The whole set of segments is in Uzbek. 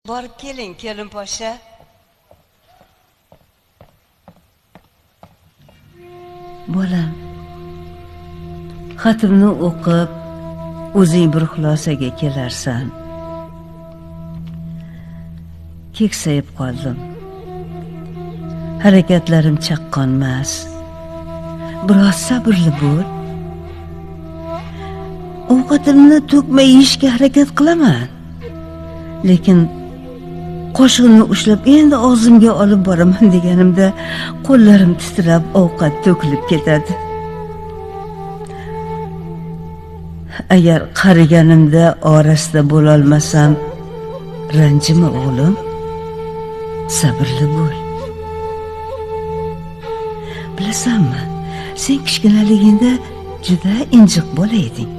Borib keling, kelin poshsha. Bolam, xatimni o'qib, o'zing bir xulosaga kelarsan. Keksayib qoldim. Harakatlarim chaqqonmas. Biroz sabrli bo'l. Ovqatimni to'kmay yeyishga harakat qilaman. Lekin qoshiqni ushlab endi og'zimga olib boraman deganimda qo'llarim titrab ovqat to'kilib ketadi. Agar qariganimda orasida bo'la olmasam, ranjima o'g'lim, sabrli bo'l. Bilasanmi, sen kichkinaligingda juda injiq bola eding.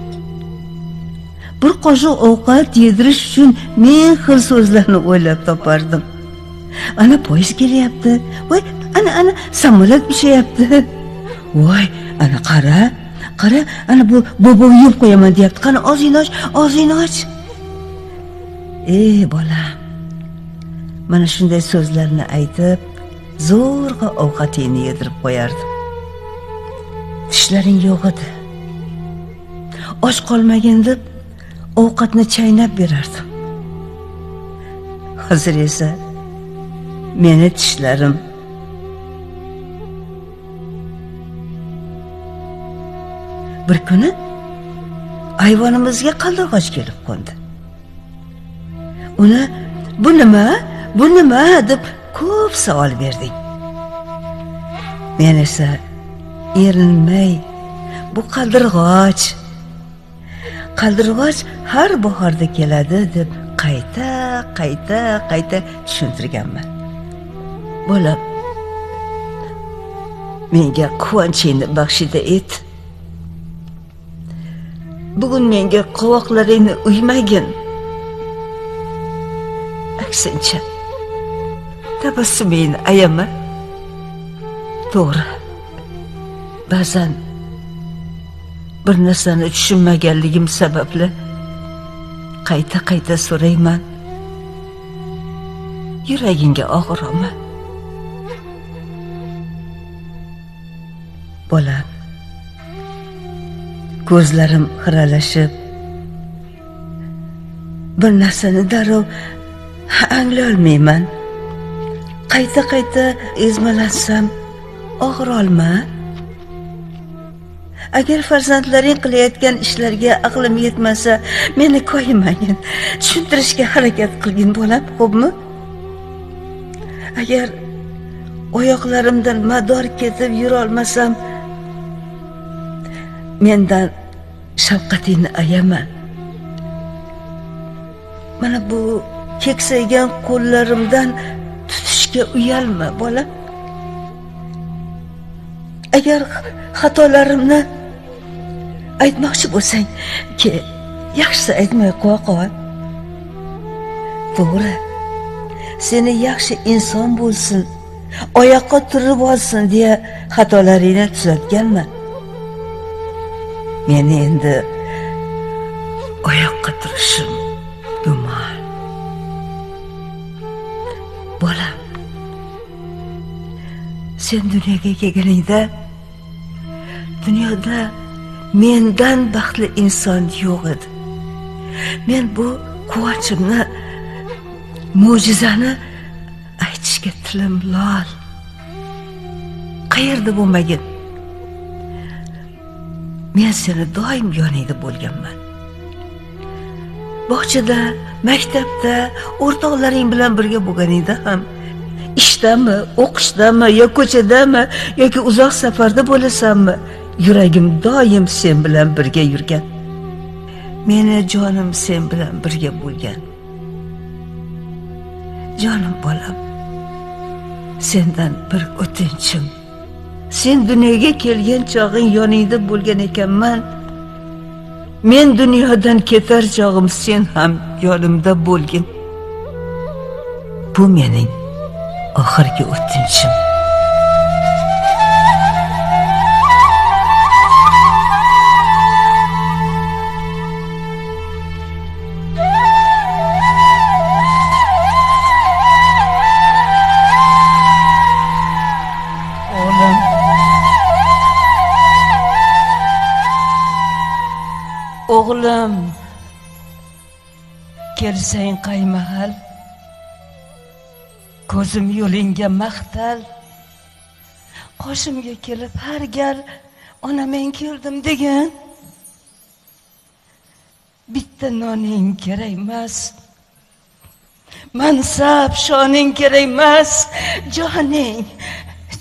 Bir qoshiq ovqat yedirish uchun ming xil so'zlarni o'ylab topardim. Ana poyezd kelyapti. Voy, ana samolyot uchayapti. Voy, ana qara, ana bu bobo yeb qo'yaman deyapti. Qani og'zingni och. Ey bolam. Mana shunday so'zlarni aytib, zo'rg'a ovqatingni yedirib qo'yardim. Tishlaring yo'q edi. Och qolmagin deb ovqatni chaynab berardim. Hozir esa meni tishlarim bir kuni ayvonimizga qaldirg'och kelib qo'ndi. Uni bu nima deb ko'p savol berdik. Men esa erinmay bu qaldirg'och har bahorda keladi deb qayta tushuntirganman. Bolam, menga quvonchingni baxshida et. Bugun menga qovoqlaringni uymagin. Aksincha, tabassumingni ayama. To'g'ri, ba'zan bir narsani tushunmaganligim sababli qayta so'rayman. Yuragingga og'iraman. Bolam, ko'zlarim xiralashib, bir narsani darrov anglay olmayman. Qayta ezmalansam og'irolma. Agar farzandlaring qilayotgan ishlarga aqlim yetmasa, meni koyimagin. Tushuntirishga harakat qilgin bolam, xo'pmi? Agar oyoqlarimdan mador ketib yura olmasam, mendan shafqatingni ayama. Mana bu keksaygan qo'llarimdan tutishga uyalma, bolam. Agar xatolarimni aytmoqchi bo'lsang, yaxshisi aytmay qo'ya. To'g'ri, seni yaxshi inson bo'lsin, oyoqqa turib olsin deya xatolaringni tuzatganman. Meni endi oyoqqa turishim gumon. Bolam, sen dunyoga kelganingda dunyoda mendan baxtli inson yo'q edi. Men bu quvonchimni, mo'jizani aytishga tilim lol. Qayerda bo'lmagin, men seni doim yoningda bo'lganman. Bog'chada, maktabda, o'rtoqlaring bilan birga bo'lganingda ham, ishdami, o'qishdami, yo ko'chadami, yoki uzoq safarda bo'lasanmi, yuragim doim sen bilan birga yurgan. Meni jonim sen bilan birga bo'lgan. Jonim bolam, sendan bir o'tinchim. Sen dunyoga kelgan chog'ing yoningda bo'lgan ekanman. Men dunyodan ketar chog'im sen ham yonimda bo'lgin. Bu mening oxirgi o'tinchim. o'g'lim, kelsang qaymahal, ko'zim yo'lingga maqtal, qoshimga kelib har gal ona men keldim degan. Bitta noning kerak emas, mansab shoning kerak emas,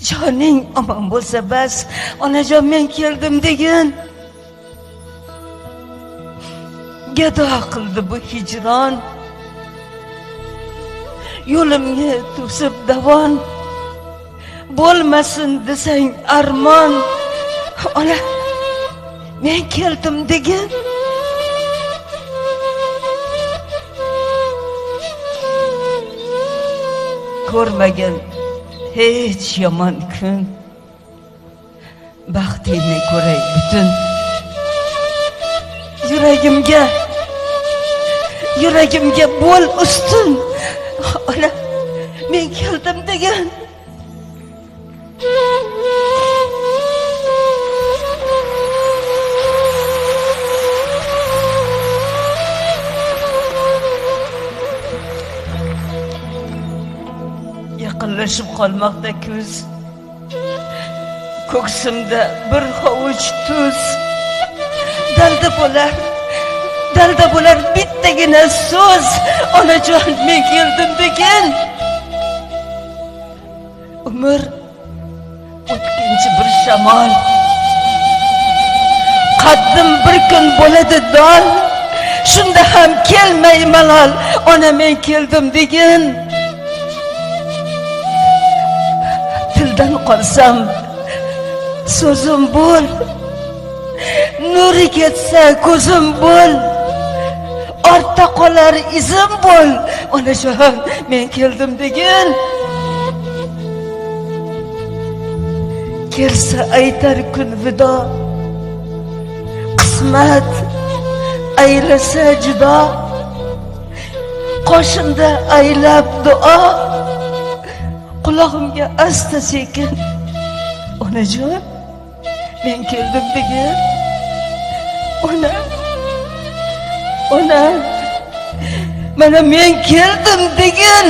joning omon bo'lsa bas, onajon men keldim degan. Gado qildi bu hijron, yo'limga to'sib davon, bo'lmasin desang armon, ona men keldim degan. Ko'rmagan hech yomon kun, baxtingni ko'ray butun. Yuragimga bo'l ustun, ona men keldim degan. Yaqinlashib qolmoqda kuz, ko'ksimda bir hovuch tuz. Dalda bo'lar bittagina so'z, onajon men keldim degan. Umr o'tkinchi bir shamol, qaddim bir kun bo'ladi dol, shunda ham kelmay malol, ona men keldim degan. Tildan qolsam so'zim bo'l, nuri ketsa ko'zim bo'l, ortda qolar izim bo'l, onajon men keldim degan. Kelsa aytar kun vido, qismat aylasa judo, qoshimda aylab duo, qulog'imga asta sekin, onajon men keldim degan. Ona mana men keldim degan.